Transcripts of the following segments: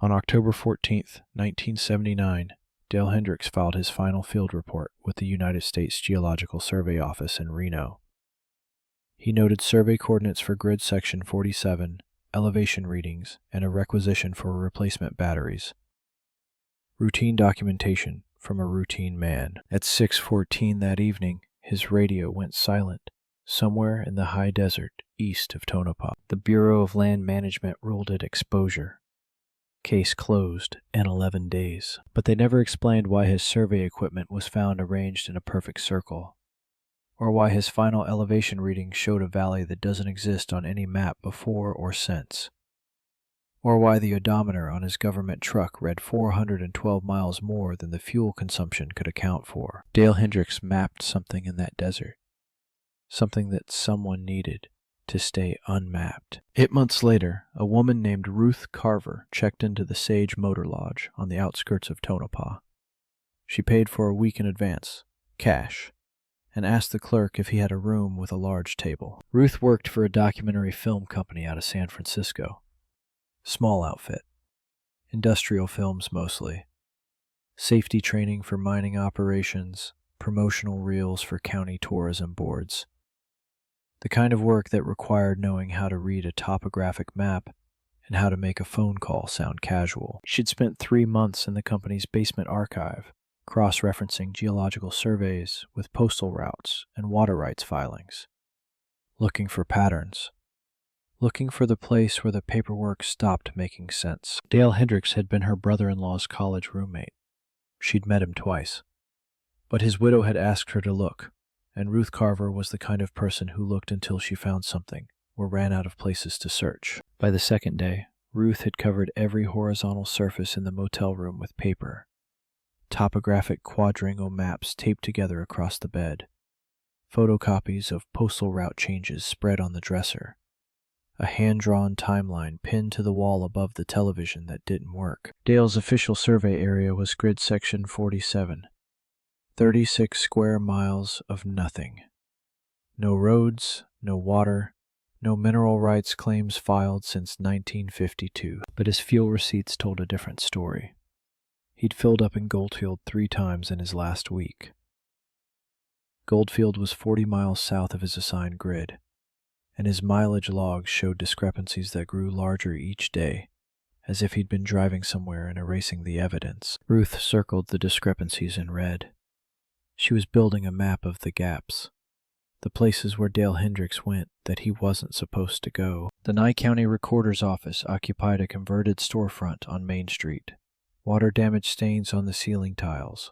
On October 14, 1979, Dale Hendricks filed his final field report with the United States Geological Survey Office in Reno. He noted survey coordinates for grid section 47, elevation readings, and a requisition for replacement batteries. Routine documentation from a routine man. At 6:14 that evening, his radio went silent, somewhere in the high desert east of Tonopah. The Bureau of Land Management ruled it exposure. Case closed in 11 days. But they never explained why his survey equipment was found arranged in a perfect circle, or why his final elevation reading showed a valley that doesn't exist on any map before or since, or why the odometer on his government truck read 412 miles more than the fuel consumption could account for. Dale Hendricks mapped something in that desert, something that someone needed to stay unmapped. 8 months later, a woman named Ruth Carver checked into the Sage Motor Lodge on the outskirts of Tonopah. She paid for a week in advance, cash, and asked the clerk if he had a room with a large table. Ruth worked for a documentary film company out of San Francisco. Small outfit. Industrial films mostly. Safety training for mining operations, promotional reels for county tourism boards. The kind of work that required knowing how to read a topographic map and how to make a phone call sound casual. She'd spent 3 months in the company's basement archive, cross-referencing geological surveys with postal routes and water rights filings, looking for patterns, looking for the place where the paperwork stopped making sense. Dale Hendricks had been her brother-in-law's college roommate. She'd met him twice, but his widow had asked her to look, and Ruth Carver was the kind of person who looked until she found something or ran out of places to search. By the second day, Ruth had covered every horizontal surface in the motel room with paper. Topographic quadrangle maps taped together across the bed, photocopies of postal route changes spread on the dresser, a hand-drawn timeline pinned to the wall above the television that didn't work. Dale's official survey area was grid section 47, 36 square miles of nothing. No roads, no water, no mineral rights claims filed since 1952. But his fuel receipts told a different story. He'd filled up in Goldfield 3 times in his last week. Goldfield was 40 miles south of his assigned grid, and his mileage logs showed discrepancies that grew larger each day, as if he'd been driving somewhere and erasing the evidence. Ruth circled the discrepancies in red. She was building a map of the gaps, the places where Dale Hendricks went that he wasn't supposed to go. The Nye County Recorder's office occupied a converted storefront on Main Street. Water-damaged stains on the ceiling tiles,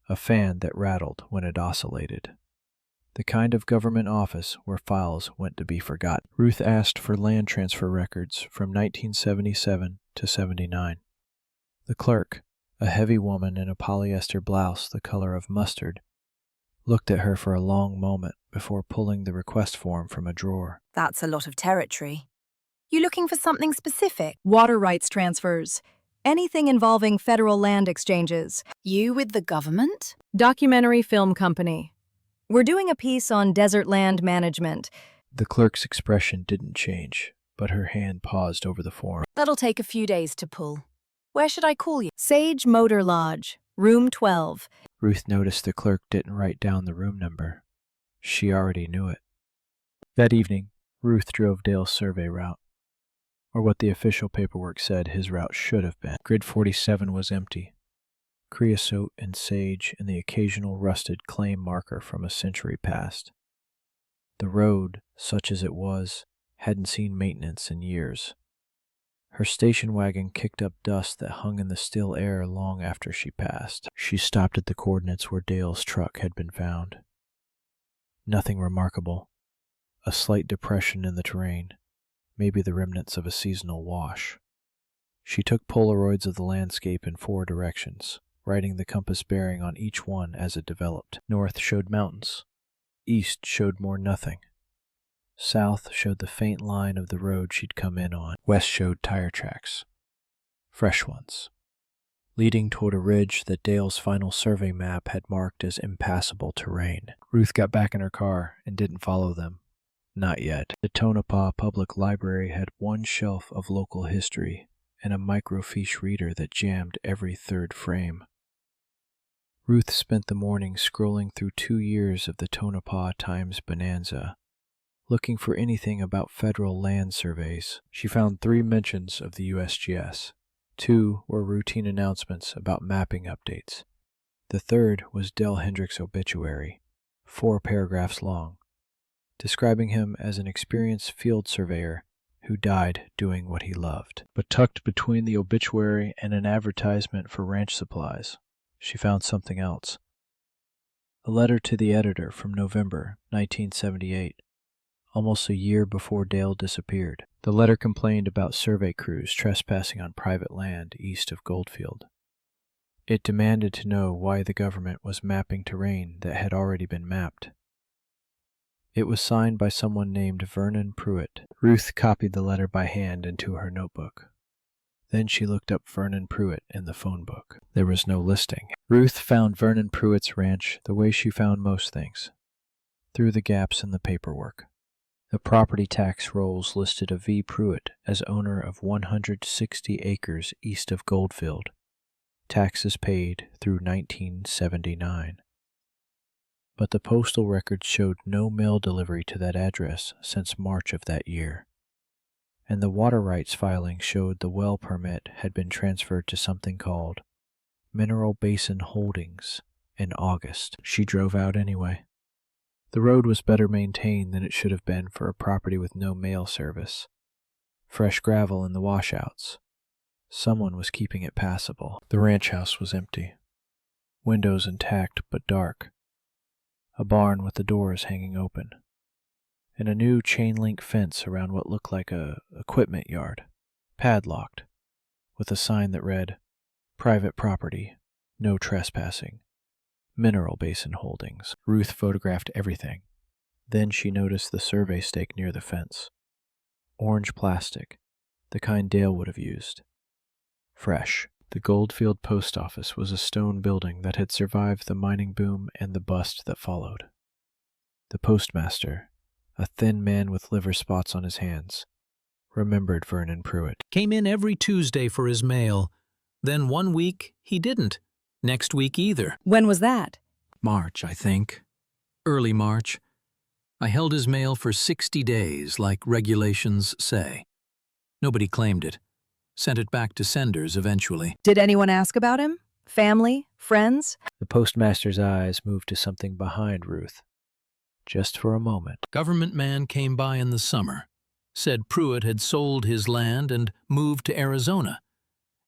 a fan that rattled when it oscillated. The kind of government office where files went to be forgotten. Ruth asked for land transfer records from 1977 to 79. The clerk, a heavy woman in a polyester blouse the color of mustard, looked at her for a long moment before pulling the request form from a drawer. That's a lot of territory. You looking for something specific? Water rights transfers. Anything involving federal land exchanges. You with the government? Documentary film company. We're doing a piece on desert land management. The clerk's expression didn't change, but her hand paused over the form. That'll take a few days to pull. Where should I call you? Sage Motor Lodge, room 12. Ruth noticed the clerk didn't write down the room number. She already knew it. That evening, Ruth drove Dale's survey route, or what the official paperwork said his route should have been. Grid 47 was empty. Creosote and sage and the occasional rusted claim marker from a century past. The road, such as it was, hadn't seen maintenance in years. Her station wagon kicked up dust that hung in the still air long after she passed. She stopped at the coordinates where Dale's truck had been found. Nothing remarkable. A slight depression in the terrain, maybe the remnants of a seasonal wash. She took Polaroids of the landscape in 4 directions, writing the compass bearing on each one as it developed. North showed mountains. East showed more nothing. South showed the faint line of the road she'd come in on. West showed tire tracks. Fresh ones, leading toward a ridge that Dale's final survey map had marked as impassable terrain. Ruth got back in her car and didn't follow them. Not yet. The Tonopah Public Library had one shelf of local history and a microfiche reader that jammed every third frame. Ruth spent the morning scrolling through 2 years of the Tonopah Times Bonanza, looking for anything about federal land surveys. She found 3 mentions of the USGS. 2 were routine announcements about mapping updates. The third was Dale Hendricks' obituary, 4 paragraphs long, describing him as an experienced field surveyor who died doing what he loved. But tucked between the obituary and an advertisement for ranch supplies, she found something else. A letter to the editor from November 1978, almost a year before Dale disappeared. The letter complained about survey crews trespassing on private land east of Goldfield. It demanded to know why the government was mapping terrain that had already been mapped. It was signed by someone named Vernon Pruitt. Ruth copied the letter by hand into her notebook. Then she looked up Vernon Pruitt in the phone book. There was no listing. Ruth found Vernon Pruitt's ranch the way she found most things, through the gaps in the paperwork. The property tax rolls listed a V. Pruitt as owner of 160 acres east of Goldfield, taxes paid through 1979. But the postal records showed no mail delivery to that address since March of that year, and the water rights filing showed the well permit had been transferred to something called Mineral Basin Holdings in August. She drove out anyway. The road was better maintained than it should have been for a property with no mail service. Fresh gravel in the washouts. Someone was keeping it passable. The ranch house was empty. Windows intact but dark. A barn with the doors hanging open. And a new chain-link fence around what looked like a equipment yard, padlocked, with a sign that read, "Private property, no trespassing. Mineral Basin Holdings." Ruth photographed everything. Then she noticed the survey stake near the fence. Orange plastic, the kind Dale would have used. Fresh. The Goldfield post office was a stone building that had survived the mining boom and the bust that followed. The postmaster, a thin man with liver spots on his hands, remembered Vernon Pruitt. Came in every Tuesday for his mail. Then one week he didn't. Next week either. When was that? March, I think. Early March. I held his mail for 60 days, like regulations say. Nobody claimed it. Sent it back to senders eventually. Did anyone ask about him? Family? Friends? The postmaster's eyes moved to something behind Ruth, just for a moment. Government man came by in the summer. Said Pruitt had sold his land and moved to Arizona.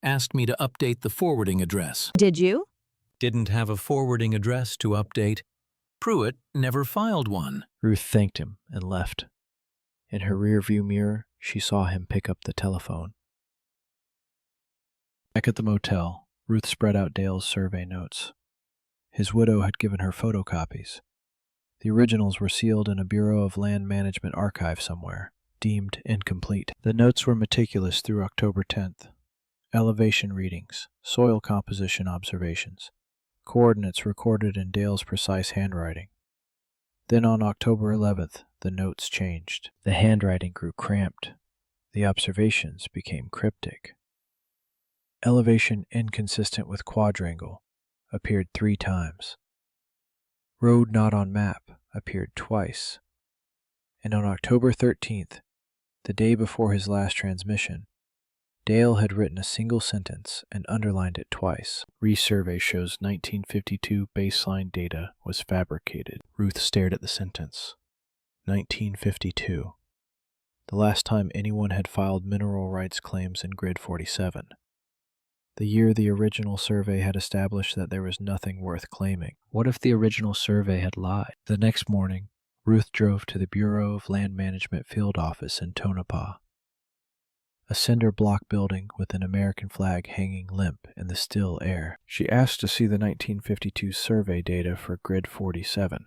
Asked me to update the forwarding address. Did you? Didn't have a forwarding address to update. Pruitt never filed one. Ruth thanked him and left. In her rearview mirror, she saw him pick up the telephone. Back at the motel, Ruth spread out Dale's survey notes. His widow had given her photocopies. The originals were sealed in a Bureau of Land Management archive somewhere, deemed incomplete. The notes were meticulous through October 10th. Elevation readings, soil composition observations, coordinates recorded in Dale's precise handwriting. Then on October 11th, the notes changed. The handwriting grew cramped. The observations became cryptic. Elevation inconsistent with quadrangle appeared 3 times. Road not on map appeared twice. And on October 13th, the day before his last transmission, Dale had written a single sentence and underlined it twice. Resurvey shows 1952 baseline data was fabricated. Ruth stared at the sentence. 1952. The last time anyone had filed mineral rights claims in Grid 47. The year the original survey had established that there was nothing worth claiming. What if the original survey had lied? The next morning, Ruth drove to the Bureau of Land Management field office in Tonopah. A cinder block building with an American flag hanging limp in the still air. She asked to see the 1952 survey data for Grid 47.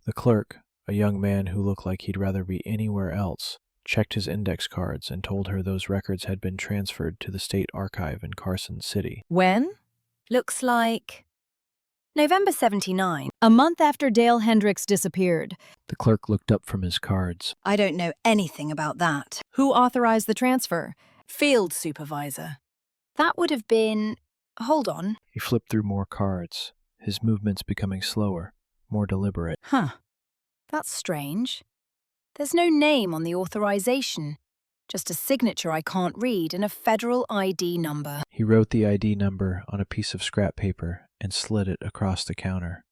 The clerk, a young man who looked like he'd rather be anywhere else, checked his index cards and told her those records had been transferred to the state archive in Carson City. When? Looks like November 79. A month after Dale Hendricks disappeared. The clerk looked up from his cards. I don't know anything about that. Who authorized the transfer? Field supervisor. That would have been... Hold on. He flipped through more cards, his movements becoming slower, more deliberate. Huh. That's strange. There's no name on the authorization. Just a signature I can't read and a federal ID number. He wrote the ID number on a piece of scrap paper and slid it across the counter.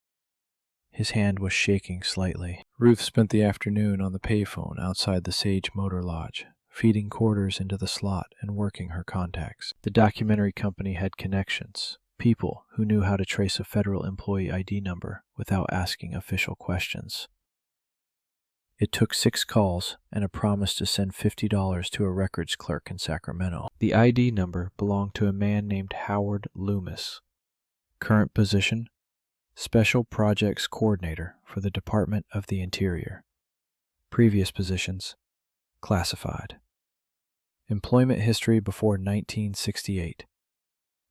His hand was shaking slightly. Ruth spent the afternoon on the payphone outside the Sage Motor Lodge, feeding quarters into the slot and working her contacts. The documentary company had connections, people who knew how to trace a federal employee ID number without asking official questions. It took 6 calls and a promise to send $50 to a records clerk in Sacramento. The ID number belonged to a man named Howard Loomis. Current position: Special Projects Coordinator for the Department of the Interior. Previous positions: classified. Employment history before 1968.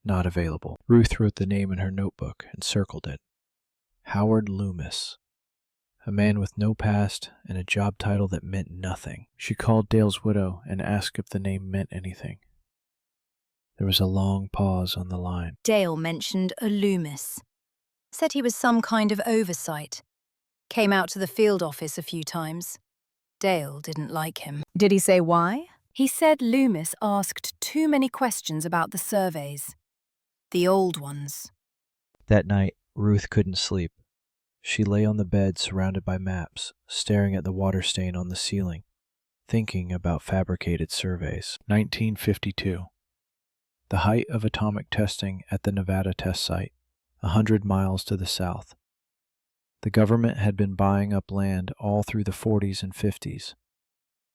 Not available. Ruth wrote the name in her notebook and circled it. Howard Loomis. A man with no past and a job title that meant nothing. She called Dale's widow and asked if the name meant anything. There was a long pause on the line. Dale mentioned a Loomis. Said he was some kind of oversight. Came out to the field office a few times. Dale didn't like him. Did he say why? He said Loomis asked too many questions about the surveys. The old ones. That night, Ruth couldn't sleep. She lay on the bed surrounded by maps, staring at the water stain on the ceiling, thinking about fabricated surveys. 1952. The height of atomic testing at the Nevada test site, 100 miles to the south. The government had been buying up land all through the 40s and 50s.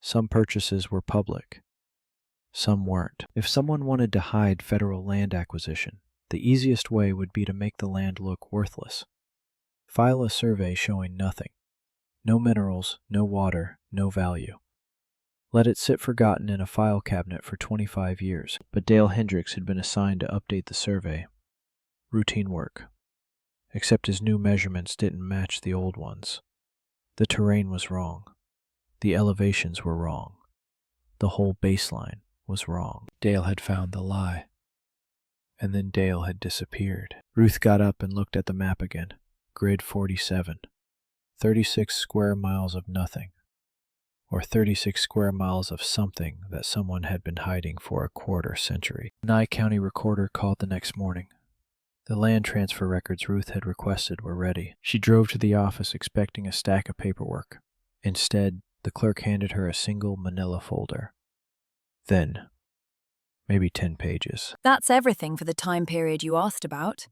Some purchases were public. Some weren't. If someone wanted to hide federal land acquisition, the easiest way would be to make the land look worthless. File a survey showing nothing. No minerals, no water, no value. Let it sit forgotten in a file cabinet for 25 years. But Dale Hendricks had been assigned to update the survey. Routine work. Except his new measurements didn't match the old ones. The terrain was wrong. The elevations were wrong. The whole baseline was wrong. Dale had found the lie. And then Dale had disappeared. Ruth got up and looked at the map again. Grid 47. 36 square miles of nothing. Or 36 square miles of something that someone had been hiding for a quarter century. The Nye County recorder called the next morning. The land transfer records Ruth had requested were ready. She drove to the office expecting a stack of paperwork. Instead, the clerk handed her a single manila folder. Then, maybe 10 pages. That's everything for the time period you asked about.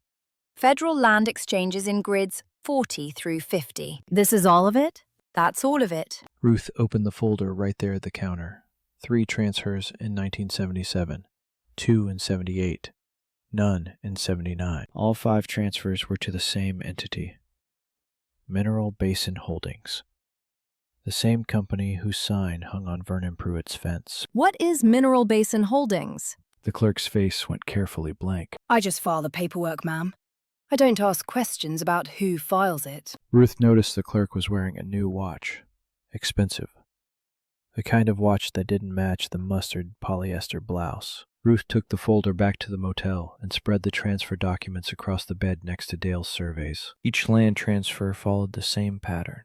Federal land exchanges in grids 40 through 50. This is all of it? That's all of it. Ruth opened the folder right there at the counter. 3 transfers in 1977, 2 in 78, none in 79. All 5 transfers were to the same entity, Mineral Basin Holdings, the same company whose sign hung on Vernon Pruitt's fence. What is Mineral Basin Holdings? The clerk's face went carefully blank. I just file the paperwork, ma'am. I don't ask questions about who files it. Ruth noticed the clerk was wearing a new watch. Expensive. The kind of watch that didn't match the mustard polyester blouse. Ruth took the folder back to the motel and spread the transfer documents across the bed next to Dale's surveys. Each land transfer followed the same pattern.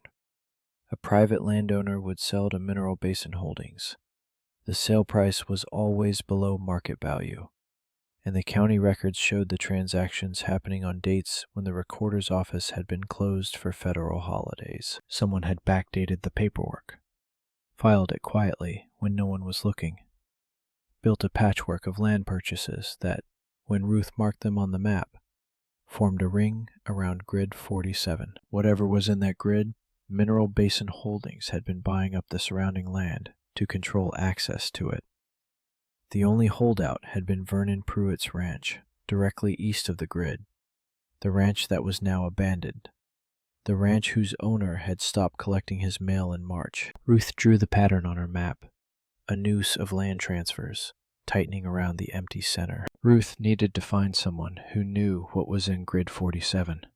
A private landowner would sell to Mineral Basin Holdings. The sale price was always below market value, and the county records showed the transactions happening on dates when the recorder's office had been closed for federal holidays. Someone had backdated the paperwork, filed it quietly when no one was looking, built a patchwork of land purchases that, when Ruth marked them on the map, formed a ring around Grid 47. Whatever was in that grid, Mineral Basin Holdings had been buying up the surrounding land to control access to it. The only holdout had been Vernon Pruitt's ranch, directly east of the grid, the ranch that was now abandoned, the ranch whose owner had stopped collecting his mail in March. Ruth drew the pattern on her map, a noose of land transfers, tightening around the empty center. Ruth needed to find someone who knew what was in Grid 47,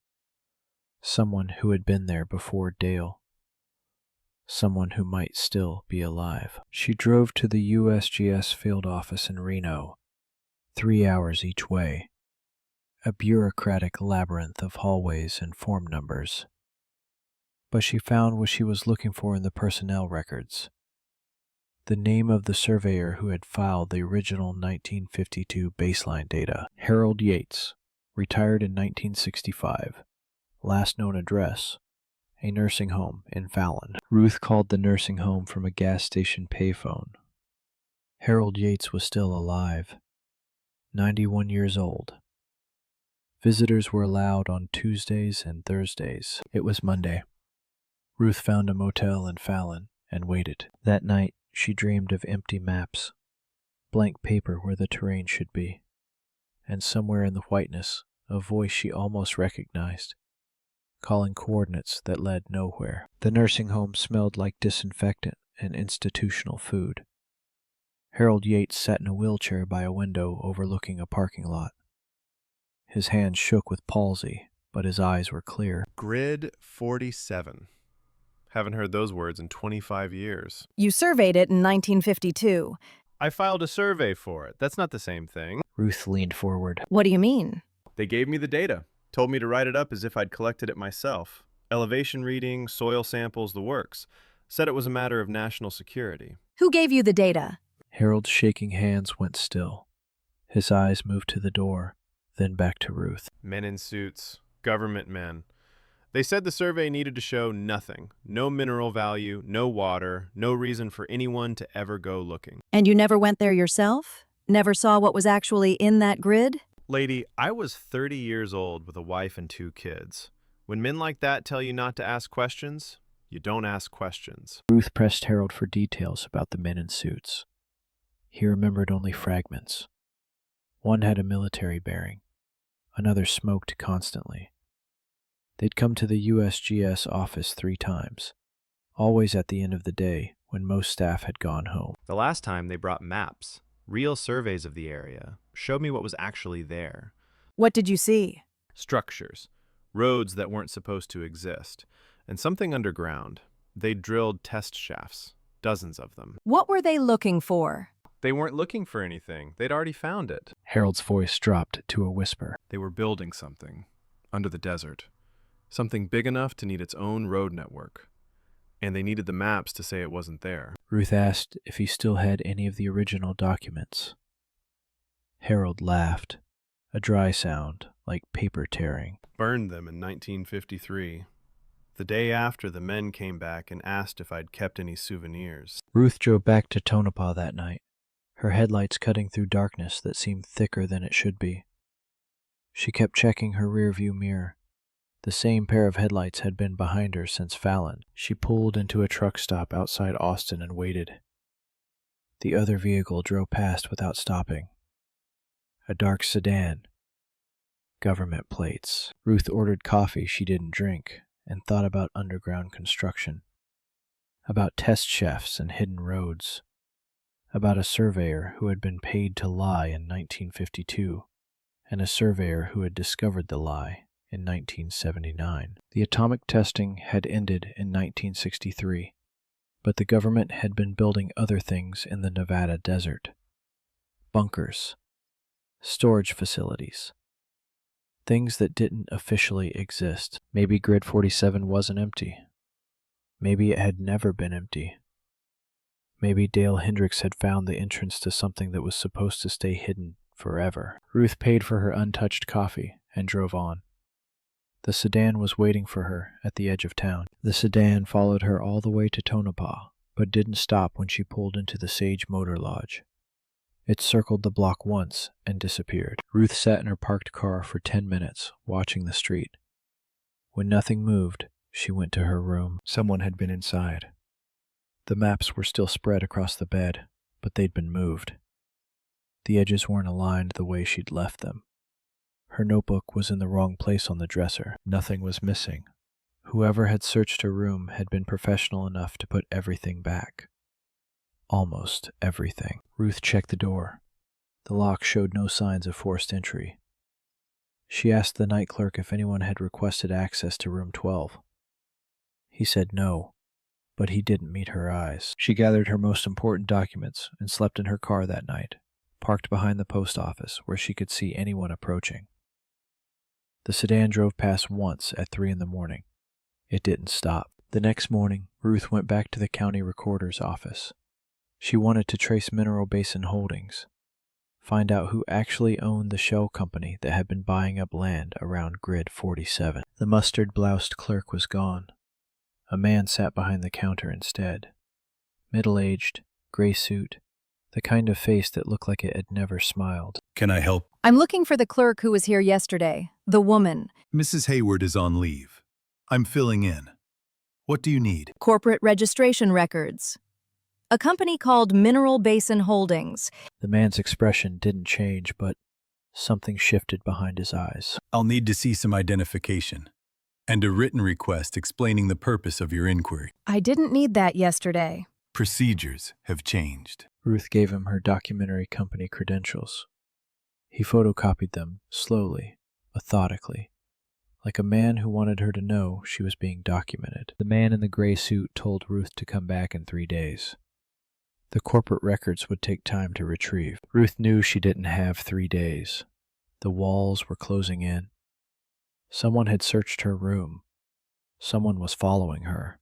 someone who had been there before Dale, someone who might still be alive. She drove to the USGS field office in Reno, 3 hours each way, a bureaucratic labyrinth of hallways and form numbers. But she found what she was looking for in the personnel records: the name of the surveyor who had filed the original 1952 baseline data. Harold Yates, retired in 1965. Last known address, a nursing home in Fallon. Ruth called the nursing home from a gas station payphone. Harold Yates was still alive, 91 years old. Visitors were allowed on Tuesdays and Thursdays. It was Monday. Ruth found a motel in Fallon and waited. That night, she dreamed of empty maps, blank paper where the terrain should be, and somewhere in the whiteness, a voice she almost recognized, calling coordinates that led nowhere. The nursing home smelled like disinfectant and institutional food. Harold Yates sat in a wheelchair by a window overlooking a parking lot. His hands shook with palsy, but his eyes were clear. Grid 47. Haven't heard those words in 25 years. You surveyed it in 1952. I filed a survey for it. That's not the same thing. Ruth leaned forward. What do you mean? They gave me the data, told me to write it up as if I'd collected it myself. Elevation reading, soil samples, the works. Said it was a matter of national security. Who gave you the data? Harold's shaking hands went still. His eyes moved to the door, then back to Ruth. Men in suits, government men. They said the survey needed to show nothing. No mineral value, no water, no reason for anyone to ever go looking. And you never went there yourself? Never saw what was actually in that grid? Lady, I was 30 years old with a wife and 2 kids. When men like that tell you not to ask questions, you don't ask questions. Ruth pressed Harold for details about the men in suits. He remembered only fragments. One had a military bearing. Another smoked constantly. They'd come to the USGS office 3 times, always at the end of the day when most staff had gone home. The last time they brought maps, real surveys of the area, showed me what was actually there. What did you see? Structures, roads that weren't supposed to exist, and something underground. They drilled test shafts, dozens of them. What were they looking for? They weren't looking for anything. They'd already found it. Harold's voice dropped to a whisper. They were building something, under the desert. Something big enough to need its own road network. And they needed the maps to say it wasn't there. Ruth asked if he still had any of the original documents. Harold laughed, a dry sound like paper tearing. Burned them in 1953. The day after, the men came back and asked if I'd kept any souvenirs. Ruth drove back to Tonopah that night, her headlights cutting through darkness that seemed thicker than it should be. She kept checking her rearview mirror. The same pair of headlights had been behind her since Fallon. She pulled into a truck stop outside Austin and waited. The other vehicle drove past without stopping. A dark sedan. Government plates. Ruth ordered coffee she didn't drink and thought about underground construction. About test shafts and hidden roads. About a surveyor who had been paid to lie in 1952 and a surveyor who had discovered the lie in 1979. The atomic testing had ended in 1963, but the government had been building other things in the Nevada desert. Bunkers, storage facilities, things that didn't officially exist. Maybe Grid 47 wasn't empty. Maybe it had never been empty. Maybe Dale Hendricks had found the entrance to something that was supposed to stay hidden forever. Ruth paid for her untouched coffee and drove on. The sedan was waiting for her at the edge of town. The sedan followed her all the way to Tonopah, but didn't stop when she pulled into the Sage Motor Lodge. It circled the block once and disappeared. Ruth sat in her parked car for 10 minutes, watching the street. When nothing moved, she went to her room. Someone had been inside. The maps were still spread across the bed, but they'd been moved. The edges weren't aligned the way she'd left them. Her notebook was in the wrong place on the dresser. Nothing was missing. Whoever had searched her room had been professional enough to put everything back. Almost everything. Ruth checked the door. The lock showed no signs of forced entry. She asked the night clerk if anyone had requested access to room 12. He said no, but he didn't meet her eyes. She gathered her most important documents and slept in her car that night, parked behind the post office where she could see anyone approaching. The sedan drove past once at 3 in the morning. It didn't stop. The next morning, Ruth went back to the county recorder's office. She wanted to trace Mineral Basin Holdings, find out who actually owned the shell company that had been buying up land around Grid 47. The mustard-bloused clerk was gone. A man sat behind the counter instead. Middle-aged, gray suit, the kind of face that looked like it had never smiled. Can I help? I'm looking for the clerk who was here yesterday, the woman. Mrs. Hayward is on leave. I'm filling in. What do you need? Corporate registration records. A company called Mineral Basin Holdings. The man's expression didn't change, but something shifted behind his eyes. I'll need to see some identification and a written request explaining the purpose of your inquiry. I didn't need that yesterday. Procedures have changed. Ruth gave him her documentary company credentials. He photocopied them slowly, methodically, like a man who wanted her to know she was being documented. The man in the gray suit told Ruth to come back in 3 days. The corporate records would take time to retrieve. Ruth knew she didn't have 3 days. The walls were closing in. Someone had searched her room. Someone was following her.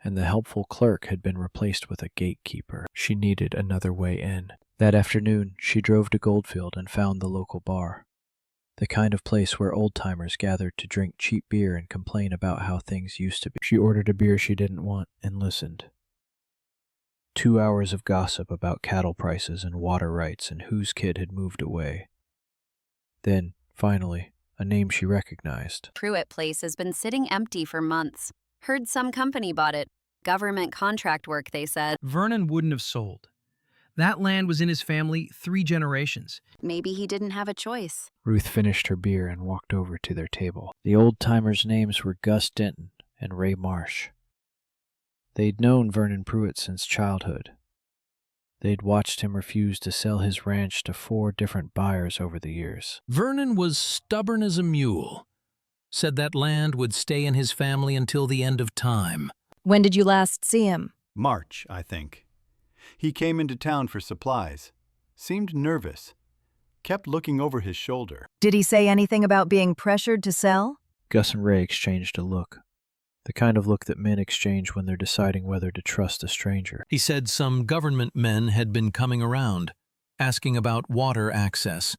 And the helpful clerk had been replaced with a gatekeeper. She needed another way in. That afternoon, she drove to Goldfield and found the local bar. The kind of place where old-timers gathered to drink cheap beer and complain about how things used to be. She ordered a beer she didn't want and listened. 2 hours of gossip about cattle prices and water rights and whose kid had moved away. Then, finally, a name she recognized. Pruitt Place has been sitting empty for months. Heard some company bought it. Government contract work, they said. Vernon wouldn't have sold. That land was in his family 3 generations. Maybe he didn't have a choice. Ruth finished her beer and walked over to their table. The old-timers' names were Gus Denton and Ray Marsh. They'd known Vernon Pruitt since childhood. They'd watched him refuse to sell his ranch to 4 different buyers over the years. Vernon was stubborn as a mule. Said that land would stay in his family until the end of time. When did you last see him? March, I think. He came into town for supplies. Seemed nervous. Kept looking over his shoulder. Did he say anything about being pressured to sell? Gus and Ray exchanged a look. The kind of look that men exchange when they're deciding whether to trust a stranger. He said some government men had been coming around, asking about water access,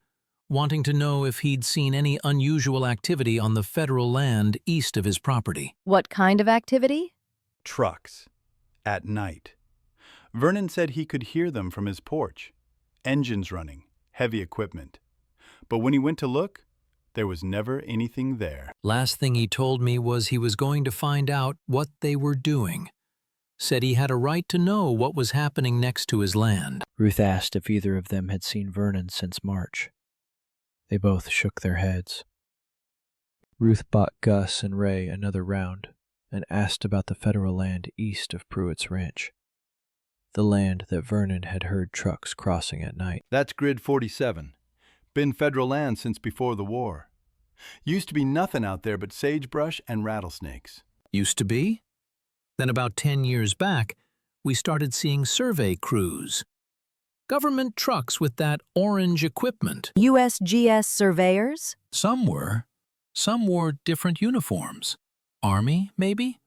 wanting to know if he'd seen any unusual activity on the federal land east of his property. What kind of activity? Trucks. At night. Vernon said he could hear them from his porch. Engines running. Heavy equipment. But when he went to look, there was never anything there. Last thing he told me was he was going to find out what they were doing. Said he had a right to know what was happening next to his land. Ruth asked if either of them had seen Vernon since March. They both shook their heads. Ruth bought Gus and Ray another round and asked about the federal land east of Pruitt's ranch. The land that Vernon had heard trucks crossing at night. That's Grid 47. Been federal land since before the war. Used to be nothing out there but sagebrush and rattlesnakes. Used to be? Then about 10 years back, we started seeing survey crews. Government trucks with that orange equipment. USGS surveyors? Some were. Some wore different uniforms. Army, maybe?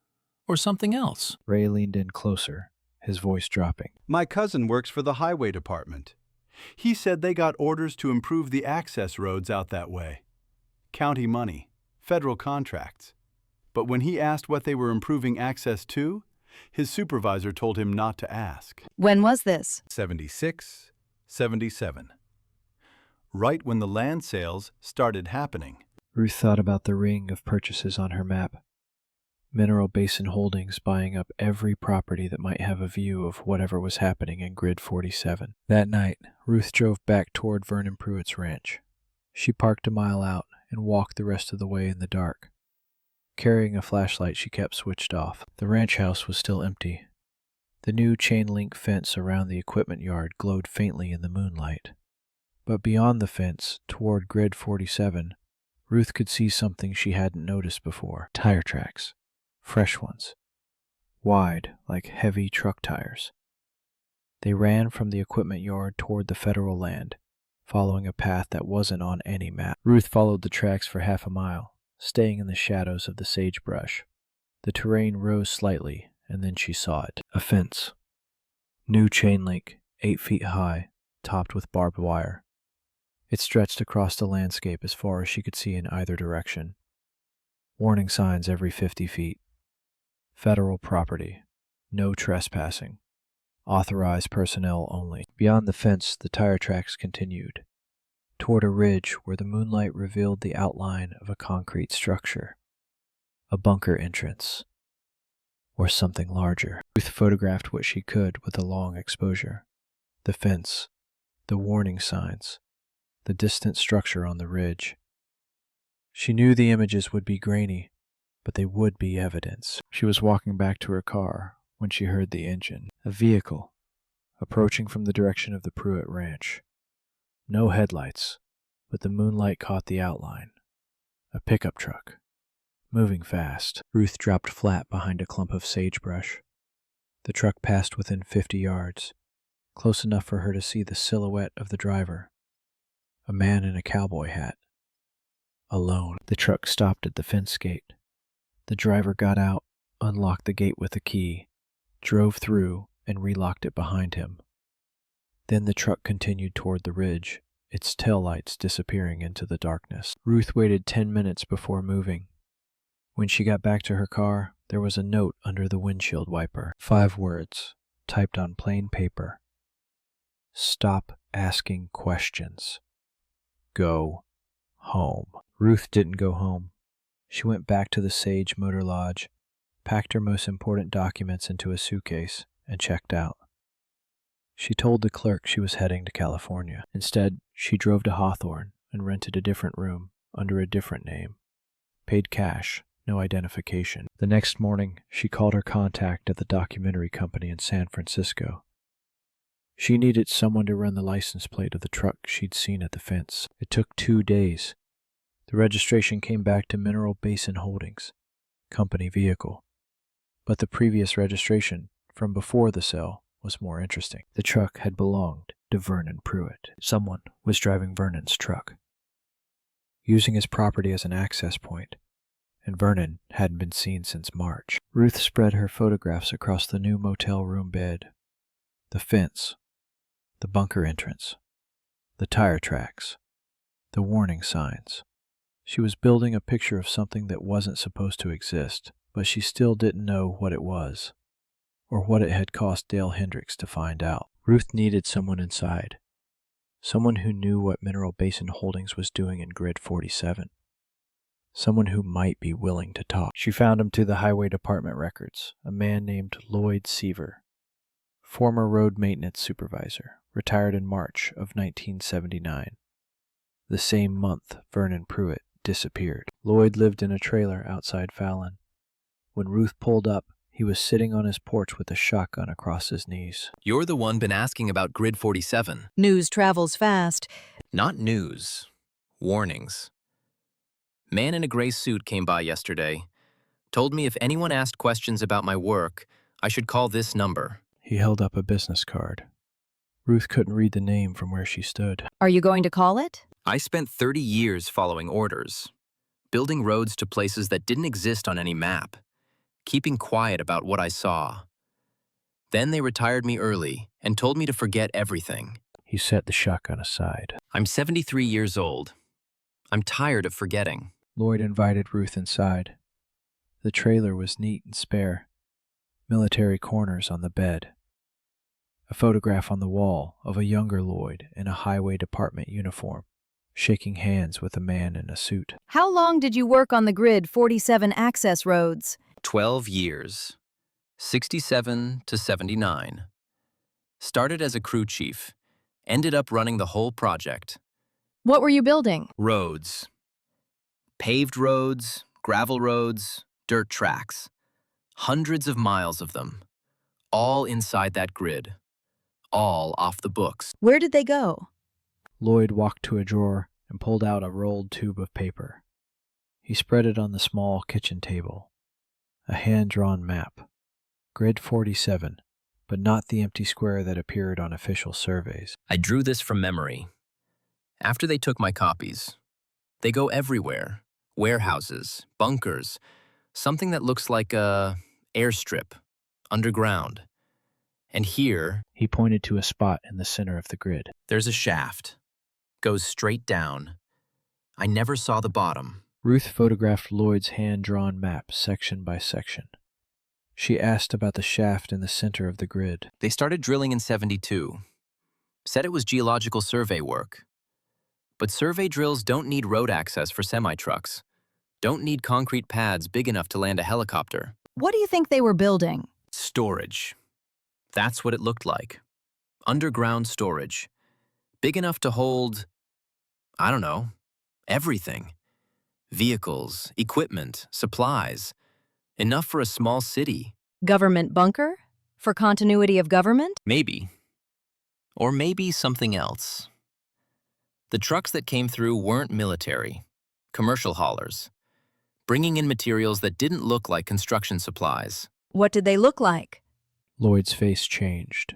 Or something else. Ray leaned in closer, his voice dropping. My cousin works for the highway department. He said they got orders to improve the access roads out that way. County money, federal contracts. But when he asked what they were improving access to, his supervisor told him not to ask. When was this? 76, 77. Right when the land sales started happening. Ruth thought about the ring of purchases on her map. Mineral Basin Holdings buying up every property that might have a view of whatever was happening in Grid 47. That night, Ruth drove back toward Vernon Pruitt's ranch. She parked a mile out and walked the rest of the way in the dark. Carrying a flashlight she kept switched off. The ranch house was still empty. The new chain-link fence around the equipment yard glowed faintly in the moonlight. But beyond the fence, toward Grid 47, Ruth could see something she hadn't noticed before. Tire tracks. Fresh ones. wide like heavy truck tires. They ran from the equipment yard toward the federal land, following a path that wasn't on any map. Ruth followed the tracks for half a mile, staying in the shadows of the sagebrush. The terrain rose slightly, and then she saw it. A fence. New chain link, 8 feet high, topped with barbed wire. It stretched across the landscape as far as she could see in either direction. Warning signs every 50 feet. Federal property. No trespassing. Authorized personnel only. Beyond the fence, the tire tracks continued, toward a ridge where the moonlight revealed the outline of a concrete structure. A bunker entrance. Or something larger. Ruth photographed what she could with a long exposure. The fence, the warning signs, the distant structure on the ridge. She knew the images would be grainy, but they would be evidence. She was walking back to her car when she heard the engine. A vehicle, approaching from the direction of the Pruitt Ranch. No headlights, but the moonlight caught the outline. A pickup truck, moving fast. Ruth dropped flat behind a clump of sagebrush. The truck passed within 50 yards, close enough for her to see the silhouette of the driver. A man in a cowboy hat. Alone. The truck stopped at the fence gate. The driver got out, unlocked the gate with a key, drove through, and relocked it behind him. Then the truck continued toward the ridge, its taillights disappearing into the darkness. Ruth waited 10 minutes before moving. When she got back to her car, there was a note under the windshield wiper. 5 words, typed on plain paper. Stop asking questions. Go home. Ruth didn't go home. She went back to the Sage Motor Lodge, packed her most important documents into a suitcase, and checked out. She told the clerk she was heading to California. Instead, she drove to Hawthorne and rented a different room under a different name. Paid cash, no identification. The next morning, she called her contact at the documentary company in San Francisco. She needed someone to run the license plate of the truck she'd seen at the fence. It took 2 days. The registration came back to Mineral Basin Holdings, company vehicle. But the previous registration, from before the sale, was more interesting. The truck had belonged to Vernon Pruitt. Someone was driving Vernon's truck, using his property as an access point, and Vernon hadn't been seen since March. Ruth spread her photographs across the new motel room bed. The fence, the bunker entrance, the tire tracks, the warning signs. She was building a picture of something that wasn't supposed to exist, but she still didn't know what it was, or what it had cost Dale Hendricks to find out. Ruth needed someone inside, someone who knew what Mineral Basin Holdings was doing in Grid 47, someone who might be willing to talk. She found him through the Highway Department records, a man named Lloyd Seaver, former road maintenance supervisor, retired in March of 1979, the same month Vernon Pruitt disappeared. Lloyd lived in a trailer outside Fallon. When Ruth pulled up, he was sitting on his porch with a shotgun across his knees. You're the one been asking about Grid 47. News travels fast. Not news. Warnings. Man in a gray suit came by yesterday. Told me if anyone asked questions about my work, I should call this number. He held up a business card. Ruth couldn't read the name from where she stood. Are you going to call it? I spent 30 years following orders, building roads to places that didn't exist on any map, keeping quiet about what I saw. Then they retired me early and told me to forget everything. He set the shotgun aside. I'm 73 years old. I'm tired of forgetting. Lloyd invited Ruth inside. The trailer was neat and spare. Military corners on the bed. A photograph on the wall of a younger Lloyd in a Highway Department uniform, shaking hands with a man in a suit. How long did you work on the Grid 47 access roads? 12 years. 67 to 79. Started as a crew chief. Ended up running the whole project. What were you building? Roads. Paved roads, gravel roads, dirt tracks. Hundreds of miles of them. All inside that grid. All off the books. Where did they go? Lloyd walked to a drawer and pulled out a rolled tube of paper. He spread it on the small kitchen table. A hand-drawn map, Grid 47, but not the empty square that appeared on official surveys. I drew this from memory. After they took my copies, they go everywhere. Warehouses, bunkers, something that looks like a airstrip, underground. And here, He pointed to a spot in the center of the grid. there's a shaft. Goes straight down. I never saw the bottom. Ruth photographed Lloyd's hand-drawn map section by section. She asked about the shaft in the center of the grid. They started drilling in '72. Said it was geological survey work. But survey drills don't need road access for semi-trucks. Don't need concrete pads big enough to land a helicopter. What do you think they were building? Storage. That's what it looked like. Underground storage. Big enough to hold, I don't know, everything. Vehicles, equipment, supplies. Enough for a small city. Government bunker? For continuity of government? Maybe. Or maybe something else. The trucks that came through weren't military. Commercial haulers. Bringing in materials that didn't look like construction supplies. What did they look like? Lloyd's face changed,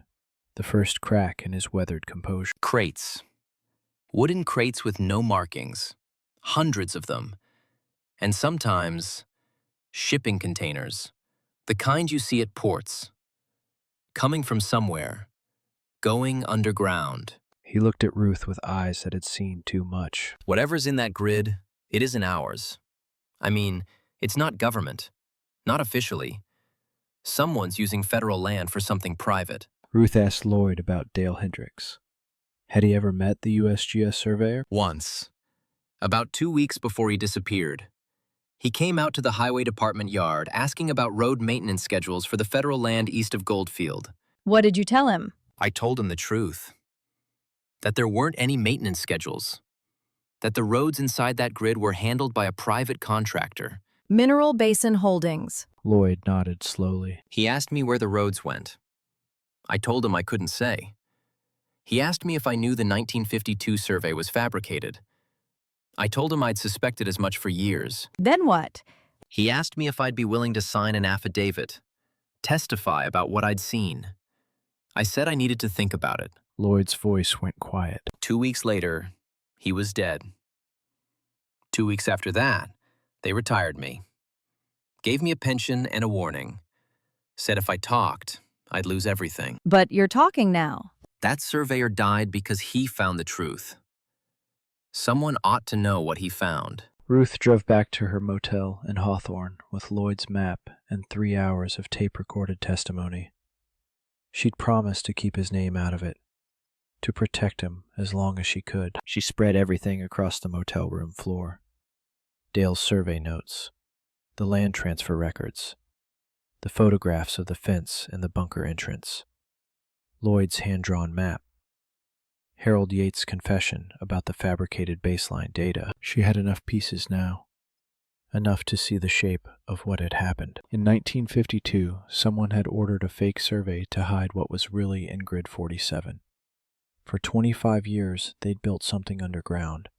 the first crack in his weathered composure. Crates. Wooden crates with no markings. Hundreds of them. And sometimes, shipping containers. The kind you see at ports. Coming from somewhere. Going underground. He looked at Ruth with eyes that had seen too much. Whatever's in that grid, it isn't ours. I mean, it's not government. Not officially. Someone's using federal land for something private. Ruth asked Lloyd about Dale Hendricks. Had he ever met the USGS surveyor? Once. About 2 weeks before he disappeared. He came out to the highway department yard asking about road maintenance schedules for the federal land east of Goldfield. What did you tell him? I told him the truth. That there weren't any maintenance schedules. That the roads inside that grid were handled by a private contractor. Mineral Basin Holdings. Lloyd nodded slowly. He asked me where the roads went. I told him I couldn't say. He asked me if I knew the 1952 survey was fabricated. I told him I'd suspected as much for years. Then what? He asked me if I'd be willing to sign an affidavit, testify about what I'd seen. I said I needed to think about it. Lloyd's voice went quiet. 2 weeks later, he was dead. 2 weeks after that, they retired me. Gave me a pension and a warning. Said if I talked, I'd lose everything. But you're talking now. That surveyor died because he found the truth. Someone ought to know what he found. Ruth drove back to her motel in Hawthorne with Lloyd's map and 3 hours of tape-recorded testimony. She'd promised to keep his name out of it, to protect him as long as she could. She spread everything across the motel room floor. Dale's survey notes, the land transfer records, the photographs of the fence and the bunker entrance, Lloyd's hand-drawn map, Harold Yates' confession about the fabricated baseline data. She had enough pieces now, enough to see the shape of what had happened. In 1952, someone had ordered a fake survey to hide what was really in Grid 47. For 25 years, they'd built something underground.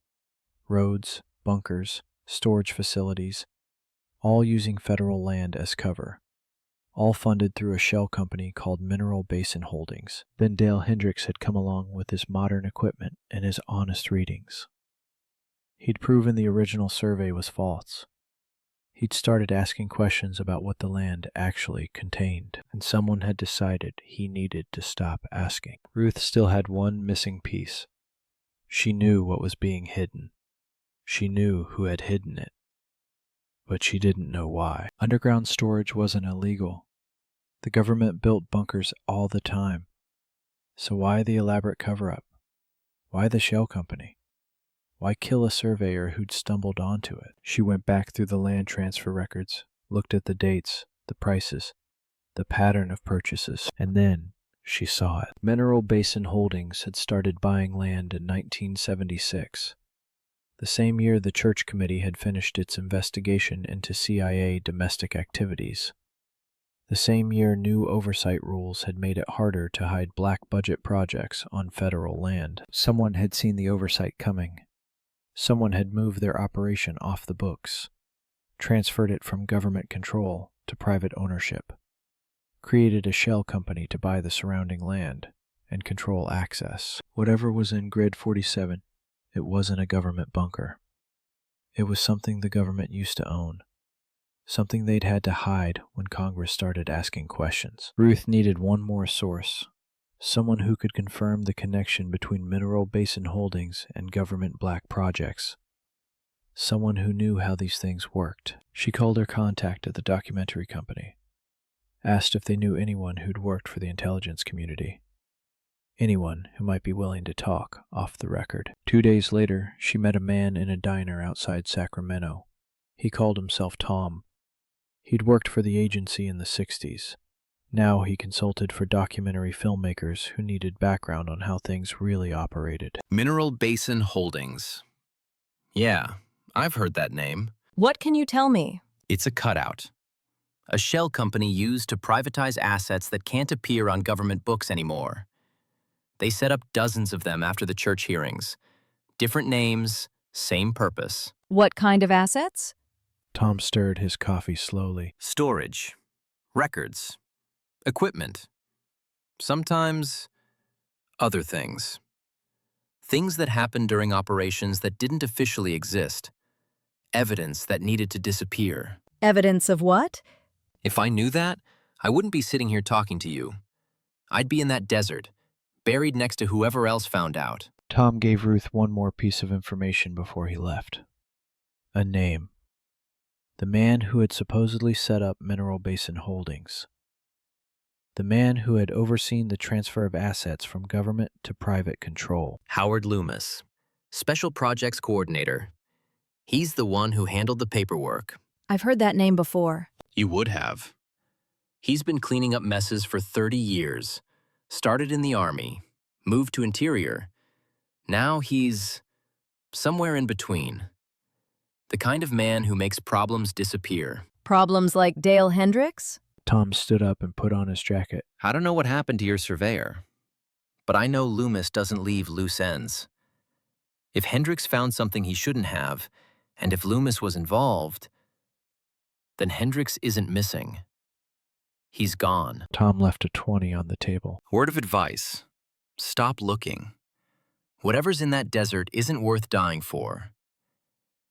Roads, bunkers, storage facilities, all using federal land as cover. All funded through a shell company called Mineral Basin Holdings. Then Dale Hendricks had come along with his modern equipment and his honest readings. He'd proven the original survey was false. He'd started asking questions about what the land actually contained, and someone had decided he needed to stop asking. Ruth still had one missing piece. She knew what was being hidden. She knew who had hidden it. But she didn't know why. Underground storage wasn't illegal. The government built bunkers all the time. So why the elaborate cover-up? Why the shell company? Why kill a surveyor who'd stumbled onto it? She went back through the land transfer records, looked at the dates, the prices, the pattern of purchases, and then she saw it. Mineral Basin Holdings had started buying land in 1976. The same year the church committee had finished its investigation into CIA domestic activities. The same year new oversight rules had made it harder to hide black budget projects on federal land. Someone had seen the oversight coming. Someone had moved their operation off the books, transferred it from government control to private ownership, created a shell company to buy the surrounding land and control access. Whatever was in Grid 47, it wasn't a government bunker. It was something the government used to own, something they'd had to hide when Congress started asking questions. Ruth needed one more source, someone who could confirm the connection between Mineral Basin Holdings and government black projects. Someone who knew how these things worked. She called her contact at the documentary company, asked if they knew anyone who'd worked for the intelligence community. Anyone who might be willing to talk off the record. 2 days later, she met a man in a diner outside Sacramento. He called himself Tom. He'd worked for the agency in the 60s. Now he consulted for documentary filmmakers who needed background on how things really operated. Mineral Basin Holdings. Yeah, I've heard that name. What can you tell me? It's a cutout. A shell company used to privatize assets that can't appear on government books anymore. They set up dozens of them after the church hearings. Different names, same purpose. What kind of assets? Tom stirred his coffee slowly. Storage, records, equipment. Sometimes other things. Things that happened during operations that didn't officially exist. Evidence that needed to disappear. Evidence of what? If I knew that, I wouldn't be sitting here talking to you. I'd be in that desert, buried next to whoever else found out. Tom gave Ruth one more piece of information before he left. A name. The man who had supposedly set up Mineral Basin Holdings. The man who had overseen the transfer of assets from government to private control. Howard Loomis, Special Projects Coordinator. He's the one who handled the paperwork. I've heard that name before. You would have. He's been cleaning up messes for 30 years. Started in the Army, moved to Interior. Now he's somewhere in between. The kind of man who makes problems disappear. Problems like Dale Hendricks? Tom stood up and put on his jacket. I don't know what happened to your surveyor, but I know Loomis doesn't leave loose ends. If Hendricks found something he shouldn't have, and if Loomis was involved, then Hendricks isn't missing. He's gone. Tom left a 20 on the table. Word of advice: stop looking. Whatever's in that desert isn't worth dying for.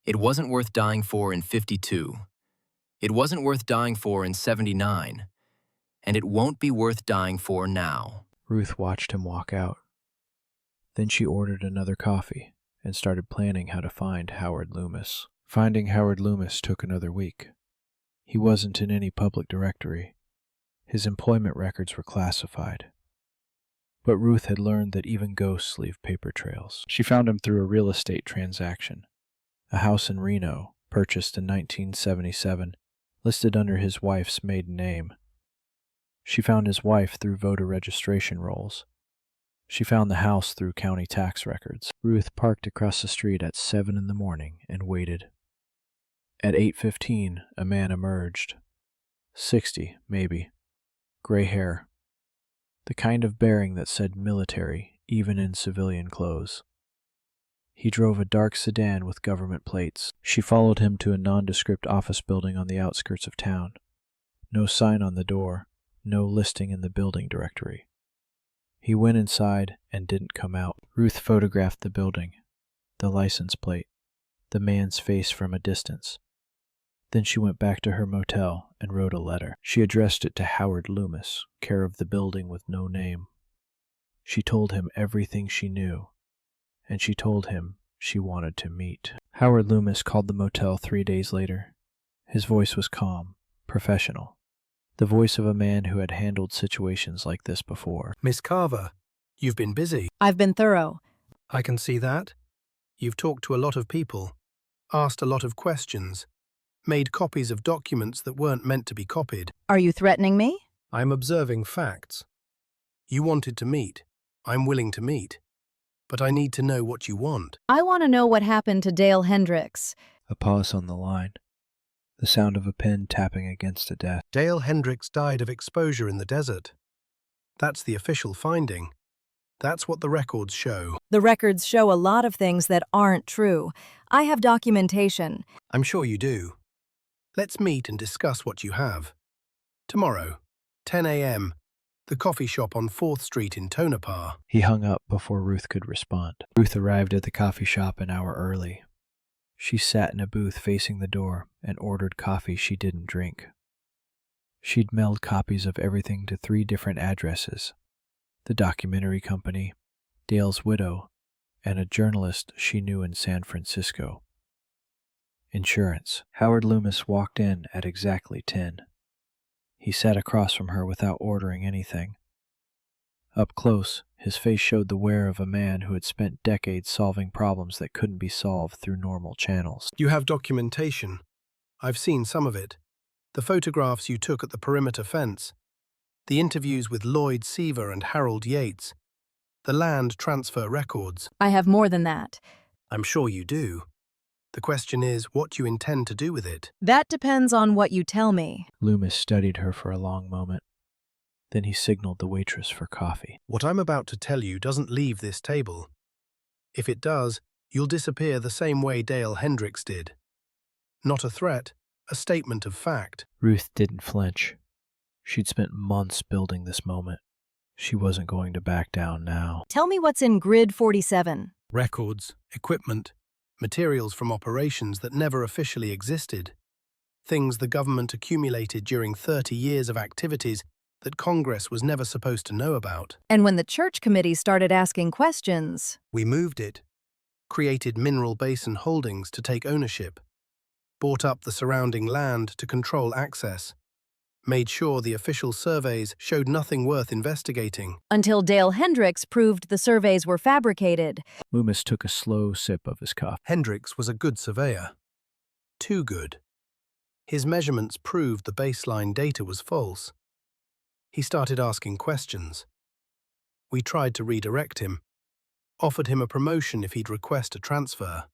It wasn't worth dying for in 52. It wasn't worth dying for in 79. And it won't be worth dying for now. Ruth watched him walk out. Then she ordered another coffee and started planning how to find Howard Loomis. Finding Howard Loomis took another week. He wasn't in any public directory. His employment records were classified. But Ruth had learned that even ghosts leave paper trails. She found him through a real estate transaction. A house in Reno, purchased in 1977, listed under his wife's maiden name. She found his wife through voter registration rolls. She found the house through county tax records. Ruth parked across the street at 7 in the morning and waited. At 8:15, a man emerged. 60, maybe. Gray hair. The kind of bearing that said military, even in civilian clothes. He drove a dark sedan with government plates. She followed him to a nondescript office building on the outskirts of town. No sign on the door, no listing in the building directory. He went inside and didn't come out. Ruth photographed the building, the license plate, the man's face from a distance. Then she went back to her motel and wrote a letter. She addressed it to Howard Loomis, care of the building with no name. She told him everything she knew, and she told him she wanted to meet. Howard Loomis called the motel 3 days later. His voice was calm, professional, the voice of a man who had handled situations like this before. Miss Carver, you've been busy. I've been thorough. I can see that. You've talked to a lot of people, asked a lot of questions, made copies of documents that weren't meant to be copied. Are you threatening me? I'm observing facts. You wanted to meet. I'm willing to meet. But I need to know what you want. I want to know what happened to Dale Hendricks. A pause on the line. The sound of a pen tapping against a desk. Dale Hendricks died of exposure in the desert. That's the official finding. That's what the records show. The records show a lot of things that aren't true. I have documentation. I'm sure you do. Let's meet and discuss what you have. Tomorrow. 10 a.m., the coffee shop on 4th Street in Tonopah. He hung up before Ruth could respond. Ruth arrived at the coffee shop an hour early. She sat in a booth facing the door and ordered coffee she didn't drink. She'd mailed copies of everything to 3 different addresses: the documentary company, Dale's widow, and a journalist she knew in San Francisco. Insurance. Howard Loomis walked in at exactly 10. He sat across from her without ordering anything. Up close, his face showed the wear of a man who had spent decades solving problems that couldn't be solved through normal channels. You have documentation. I've seen some of it. The photographs you took at the perimeter fence, the interviews with Lloyd Seaver and Harold Yates, the land transfer records. I have more than that. I'm sure you do. The question is what you intend to do with it. That depends on what you tell me. Loomis studied her for a long moment. Then he signaled the waitress for coffee. What I'm about to tell you doesn't leave this table. If it does, you'll disappear the same way Dale Hendricks did. Not a threat, a statement of fact. Ruth didn't flinch. She'd spent months building this moment. She wasn't going to back down now. Tell me what's in Grid 47. Records, equipment, materials from operations that never officially existed. Things the government accumulated during 30 years of activities that Congress was never supposed to know about. And when the church committee started asking questions, We moved it, created mineral basin holdings to take ownership, bought up the surrounding land to control access, made sure the official surveys showed nothing worth investigating. until Dale Hendricks proved the surveys were fabricated. Loomis took a slow sip of his coffee. Hendricks was a good surveyor. Too good. His measurements proved the baseline data was false. He started asking questions. We tried to redirect him, offered him a promotion if he'd request a transfer.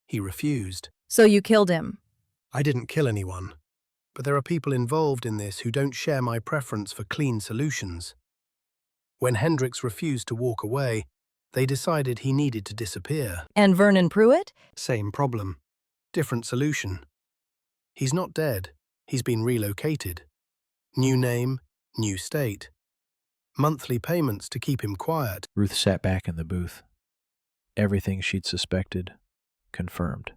He refused. So you killed him. I didn't kill anyone, but there are people involved in this who don't share my preference for clean solutions. When Hendricks refused to walk away, they decided he needed to disappear. And Vernon Pruitt? Same problem. Different solution. He's not dead. He's been relocated. New name, new state. Monthly payments to keep him quiet. Ruth sat back in the booth. Everything she'd suspected, confirmed.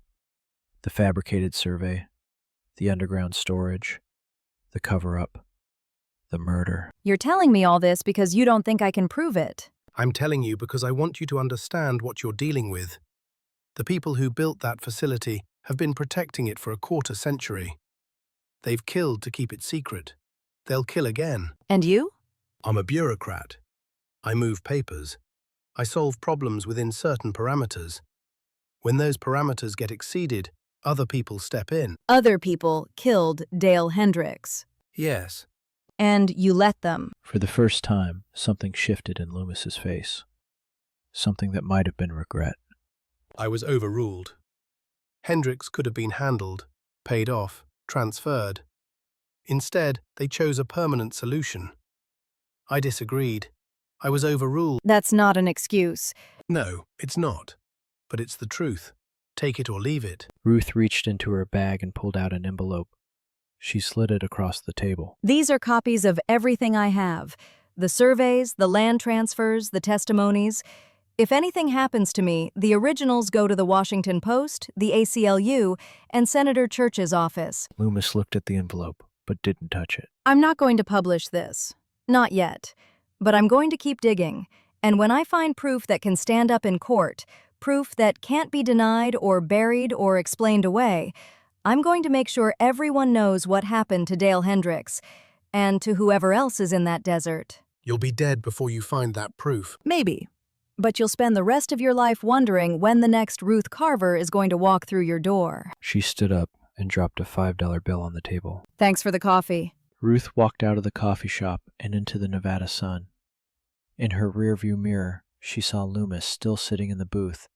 The fabricated survey, the underground storage, the cover-up, the murder. You're telling me all this because you don't think I can prove it. I'm telling you because I want you to understand what you're dealing with. The people who built that facility have been protecting it for a quarter century. They've killed to keep it secret. They'll kill again. And you? I'm a bureaucrat. I move papers. I solve problems within certain parameters. When those parameters get exceeded, other people step in. Other people killed Dale Hendricks. Yes. And you let them. For the first time, something shifted in Loomis's face. Something that might have been regret. I was overruled. Hendricks could have been handled, paid off, transferred. Instead, they chose a permanent solution. I disagreed. I was overruled. That's not an excuse. No, it's not. But it's the truth. Take it or leave it. Ruth reached into her bag and pulled out an envelope. She slid it across the table. These are copies of everything I have. The surveys, the land transfers, the testimonies. If anything happens to me, the originals go to the Washington Post, the ACLU, and Senator Church's office. Loomis looked at the envelope, but didn't touch it. I'm not going to publish this. Not yet. But I'm going to keep digging. And when I find proof that can stand up in court, proof that can't be denied or buried or explained away, I'm going to make sure everyone knows what happened to Dale Hendricks and to whoever else is in that desert. You'll be dead before you find that proof. Maybe. But you'll spend the rest of your life wondering when the next Ruth Carver is going to walk through your door. She stood up and dropped a $5 bill on the table. Thanks for the coffee. Ruth walked out of the coffee shop and into the Nevada sun. In her rearview mirror, she saw Loomis still sitting in the booth,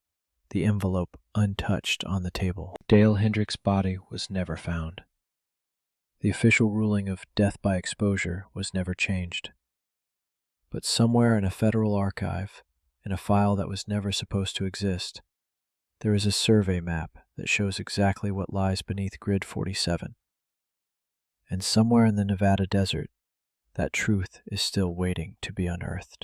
the envelope untouched on the table. Dale Hendricks' body was never found. The official ruling of death by exposure was never changed. But somewhere in a federal archive, in a file that was never supposed to exist, there is a survey map that shows exactly what lies beneath Grid 47. And somewhere in the Nevada desert, That truth is still waiting to be unearthed.